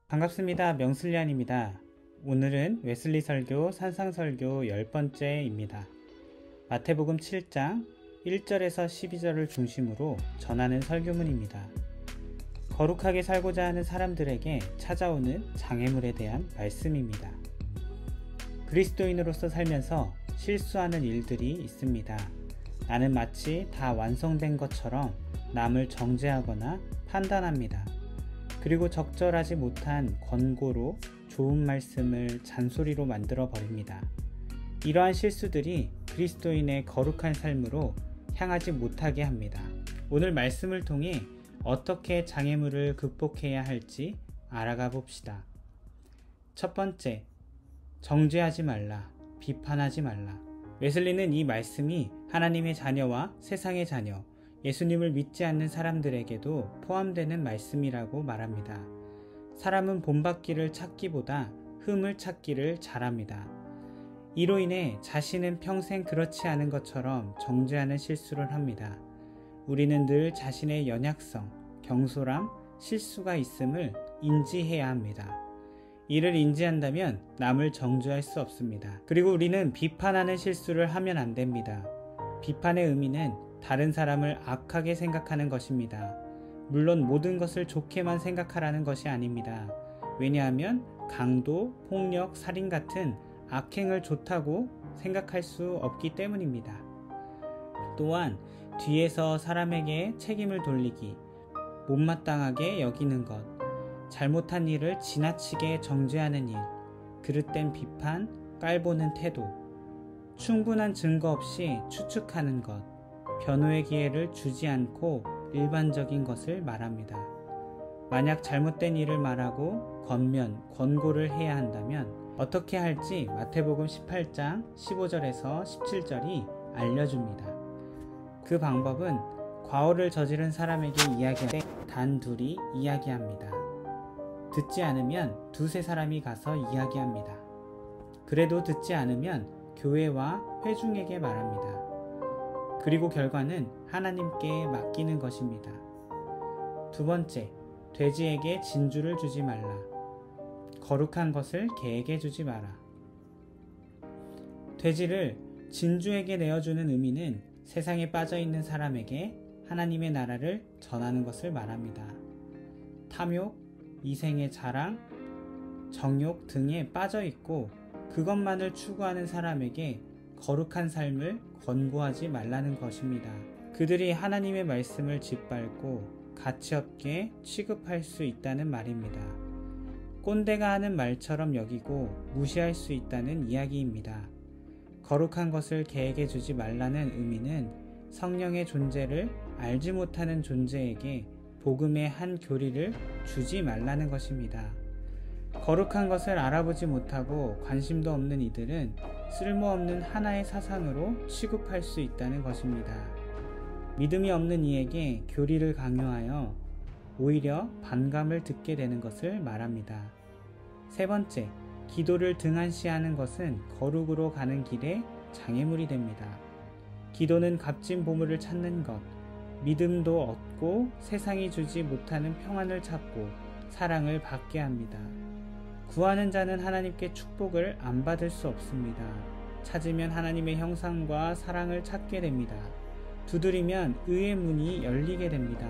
반갑습니다. 명슬리안입니다. 오늘은 웨슬리 설교 산상설교 10번째입니다. 마태복음 7장 1절에서 12절을 중심으로 전하는 설교문입니다. 거룩하게 살고자 하는 사람들에게 찾아오는 장애물에 대한 말씀입니다. 그리스도인으로서 살면서 실수하는 일들이 있습니다. 나는 마치 다 완성된 것처럼 남을 정죄하거나 판단합니다. 그리고 적절하지 못한 권고로 좋은 말씀을 잔소리로 만들어 버립니다. 이러한 실수들이 그리스도인의 거룩한 삶으로 향하지 못하게 합니다. 오늘 말씀을 통해 어떻게 장애물을 극복해야 할지 알아가 봅시다. 첫 번째, 정죄하지 말라, 비판하지 말라. 웨슬리는 이 말씀이 하나님의 자녀와 세상의 자녀, 예수님을 믿지 않는 사람들에게도 포함되는 말씀이라고 말합니다. 사람은 본받기를 찾기보다 흠을 찾기를 잘합니다. 이로 인해 자신은 평생 그렇지 않은 것처럼 정죄하는 실수를 합니다. 우리는 늘 자신의 연약성, 경솔함, 실수가 있음을 인지해야 합니다. 이를 인지한다면 남을 정죄할 수 없습니다. 그리고 우리는 비판하는 실수를 하면 안 됩니다. 비판의 의미는 다른 사람을 악하게 생각하는 것입니다. 물론 모든 것을 좋게만 생각하라는 것이 아닙니다. 왜냐하면 강도, 폭력, 살인 같은 악행을 좋다고 생각할 수 없기 때문입니다. 또한 뒤에서 사람에게 책임을 돌리기, 못마땅하게 여기는 것, 잘못한 일을 지나치게 정죄하는 일, 그릇된 비판, 깔보는 태도, 충분한 증거 없이 추측하는 것, 변호의 기회를 주지 않고 일반적인 것을 말합니다. 만약 잘못된 일을 말하고 권고를 해야 한다면 어떻게 할지 마태복음 18장 15절에서 17절이 알려줍니다. 그 방법은 과오를 저지른 사람에게 이야기할 때 단둘이 이야기합니다. 듣지 않으면 두세 사람이 가서 이야기합니다. 그래도 듣지 않으면 교회와 회중에게 말합니다. 그리고 결과는 하나님께 맡기는 것입니다. 두 번째, 돼지에게 진주를 주지 말라. 거룩한 것을 개에게 주지 마라. 돼지를 진주에게 내어주는 의미는 세상에 빠져있는 사람에게 하나님의 나라를 전하는 것을 말합니다. 탐욕, 이생의 자랑, 정욕 등에 빠져있고 그것만을 추구하는 사람에게 거룩한 삶을 권고하지 말라는 것입니다. 그들이 하나님의 말씀을 짓밟고 가치없게 취급할 수 있다는 말입니다. 꼰대가 하는 말처럼 여기고 무시할 수 있다는 이야기입니다. 거룩한 것을 개에게 주지 말라는 의미는 성령의 존재를 알지 못하는 존재에게 복음의 한 교리를 주지 말라는 것입니다. 거룩한 것을 알아보지 못하고 관심도 없는 이들은 쓸모없는 하나의 사상으로 취급할 수 있다는 것입니다. 믿음이 없는 이에게 교리를 강요하여 오히려 반감을 듣게 되는 것을 말합니다. 세 번째, 기도를 등한시하는 것은 거룩으로 가는 길에 장애물이 됩니다. 기도는 값진 보물을 찾는 것, 믿음도 얻고 세상이 주지 못하는 평안을 찾고 사랑을 받게 합니다. 구하는 자는 하나님께 축복을 안 받을 수 없습니다. 찾으면 하나님의 형상과 사랑을 찾게 됩니다. 두드리면 의의 문이 열리게 됩니다.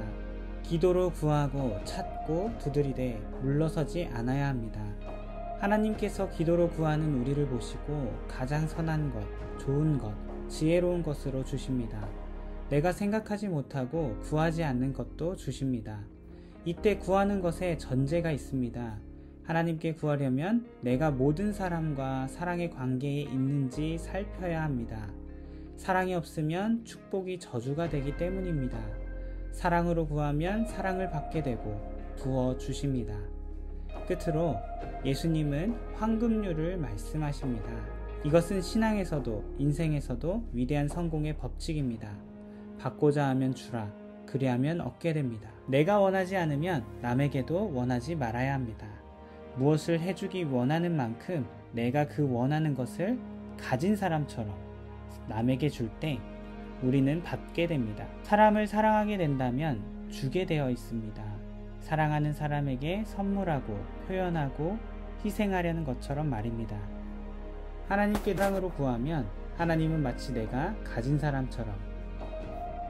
기도로 구하고 찾고 두드리되 물러서지 않아야 합니다. 하나님께서 기도로 구하는 우리를 보시고 가장 선한 것, 좋은 것, 지혜로운 것으로 주십니다. 내가 생각하지 못하고 구하지 않는 것도 주십니다. 이때 구하는 것에 전제가 있습니다. 하나님께 구하려면 내가 모든 사람과 사랑의 관계에 있는지 살펴야 합니다. 사랑이 없으면 축복이 저주가 되기 때문입니다. 사랑으로 구하면 사랑을 받게 되고 부어주십니다. 끝으로 예수님은 황금률을 말씀하십니다. 이것은 신앙에서도 인생에서도 위대한 성공의 법칙입니다. 받고자 하면 주라, 그리하면 얻게 됩니다. 내가 원하지 않으면 남에게도 원하지 말아야 합니다. 무엇을 해주기 원하는 만큼 내가 그 원하는 것을 가진 사람처럼 남에게 줄 때 우리는 받게 됩니다. 사람을 사랑하게 된다면 주게 되어 있습니다. 사랑하는 사람에게 선물하고 표현하고 희생하려는 것처럼 말입니다. 하나님께 사랑으로 구하면 하나님은 마치 내가 가진 사람처럼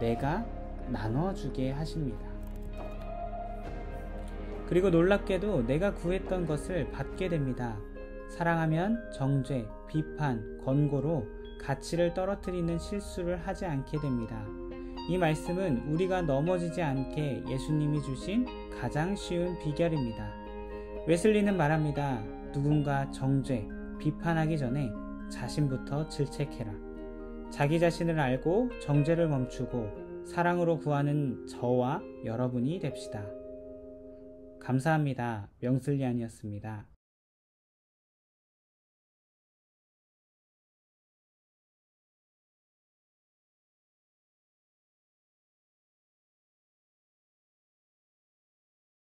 내가 나눠주게 하십니다. 그리고 놀랍게도 내가 구했던 것을 받게 됩니다. 사랑하면 정죄, 비판, 권고로 가치를 떨어뜨리는 실수를 하지 않게 됩니다. 이 말씀은 우리가 넘어지지 않게 예수님이 주신 가장 쉬운 비결입니다. 웨슬리는 말합니다. 누군가 정죄, 비판하기 전에 자신부터 질책해라. 자기 자신을 알고 정죄를 멈추고 사랑으로 구하는 저와 여러분이 됩시다. 감사합니다. 명슬리안이었습니다.